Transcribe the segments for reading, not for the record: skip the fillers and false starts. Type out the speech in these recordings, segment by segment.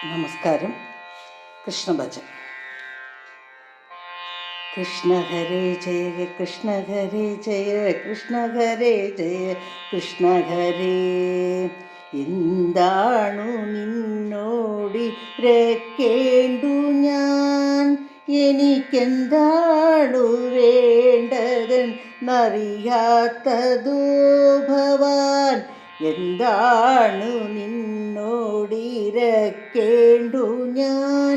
നമസ്കാരം. കൃഷ്ണഭജൻ. കൃഷ്ണ ഹരേ ജയ കൃഷ്ണ ഹരേ ജയ കൃഷ്ണ ഹരേ ജയ കൃഷ്ണ ഹരേ. എന്താണു നിന്നോടിരക്കേണ്ടു ഞാൻ, എനിക്കെന്താണു വേണ്ടതെന്നറിയാത്തതോ ഭവാൻ. എന്താണ് നിന്നോടിരക്കേണ്ടു ഞാൻ,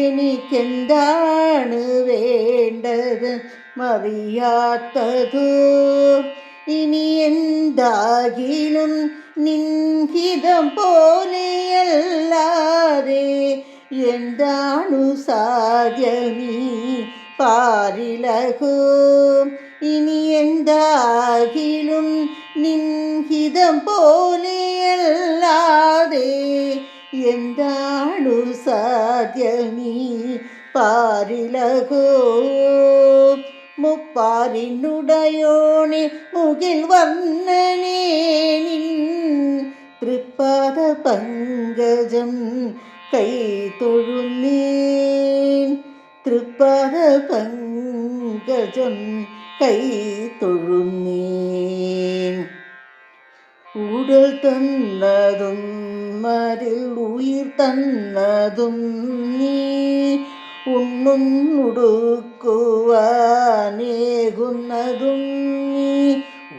എനിക്കെന്താണ് വേണ്ടത് മറിയാത്തതോ. ഇനി എന്താകിലും നിൻഹിതം പോലെയല്ലാതെ എന്താണു സാധ്യമീ പാരിലഹോ. ഇനി എന്താകിലും നിൻഹിതം പോലെയല്ലാതെ എന്താണു സാധ്യമീ പാരിലഹോ. മുപ്പാരിനുടയോണെ മുകിൽ വർണ്ണനേ, നിൻ തൃപ്പാദ പങ്കജം കൈ തൊഴുന്നേൻ. തൃപ്പാദ പങ്കജം കൈ തൊഴുന്നേൻ. ഉടൽ തന്നതും അതിൽ ഉയിർ തന്നതും നീ, ഉണ്ണുന്നുടുക്കുവാനേകുന്നതും നീ.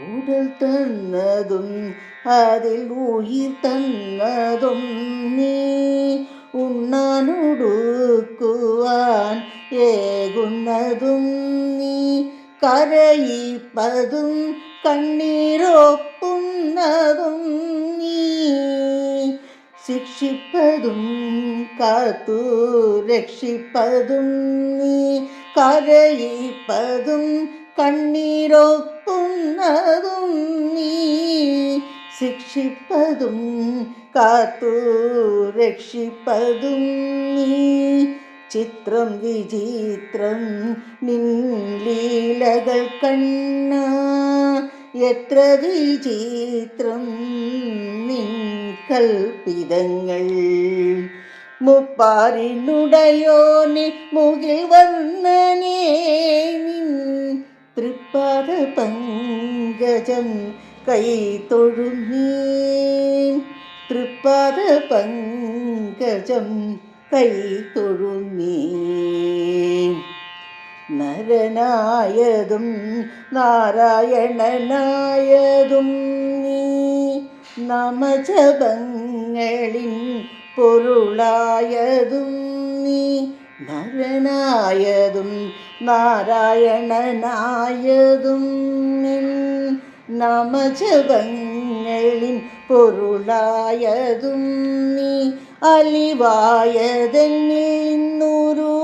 ഉടൽ തന്നതും അതിൽ ഉയിർ തന്നതും നീ, ഉണ്ണാനുടുക്കുവാൻ ഏകുന്നതും നീ. കരയിപ്പതും കണ്ണീരൊപ്പുന്നതും നീ, ശിക്ഷിപ്പതും കാത്തു രക്ഷിപ്പതും നീ. കരയിപ്പതും കണ്ണീരൊപ്പുന്നതും നീ, ശിക്ഷിപ്പതും കാത്തു രക്ഷിപ്പതും നീ. ചിത്രം വിചിത്രം നിൻ ലീലകൾ കണ്ണാ, എത്ര വിചിത്രം നിൻ കൽപ്പിതങ്ങൾ. മുപ്പാരിനുടയോനെ മുകിൽ വർണ്ണനേ, നിൻ തൃപ്പാദ പങ്കജം കൈ തൊഴുന്നേൻ. തൃപ്പാദ പങ്കജം കൈ തൊഴുന്നേൻ. നരനായതും നാരായണനായതും നീ, നാമജപങ്ങളിൻ പൊരുളായതും നീ. നരനായതും നാരായണനായതും നിൻ, നാമജപങ്ങളിൻ പൊരുളായതും നീ. അലിവായതെന്നിൽ നിന്നുരുവായതും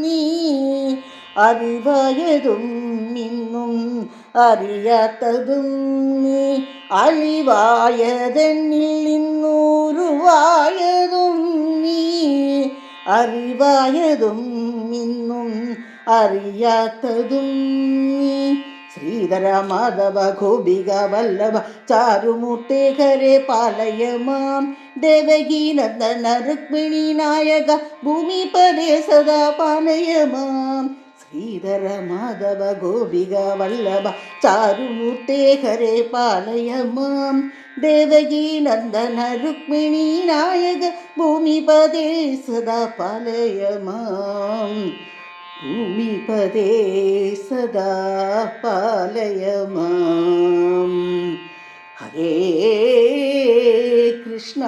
നീ, അറിവായതും ഇന്നും അറിയാത്തതും നീ. അലിവായതെന്നിൽ നിന്നുരുവായതും നീ, അറിവായതും ഇന്നും അറിയാത്തതും നീ. ശ്രീധര മാധവ ഗോപിക വല്ലഭ ചാരുമൂർത്തേ ഹരേ പാലയ മാം. ദേവകീ നന്ദന രുക്മിണി നായക ഭൂമിപദേ സദാ പാലയ മാം. ശ്രീധര മാധവ ഗോപിക വല്ലഭ ചാരുമൂർത്തേ ഹരേ പാലയ മാം. ദേവകീ നന്ദന രുക്മിണി നായക ഭൂമിപദേ സദാ പാലയ മാം. ഭൂമിപദേ സദാ പാലയ മാം. ഹരേ കൃഷ്ണ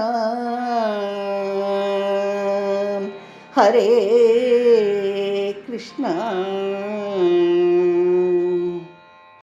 ഹരേ കൃഷ്ണ.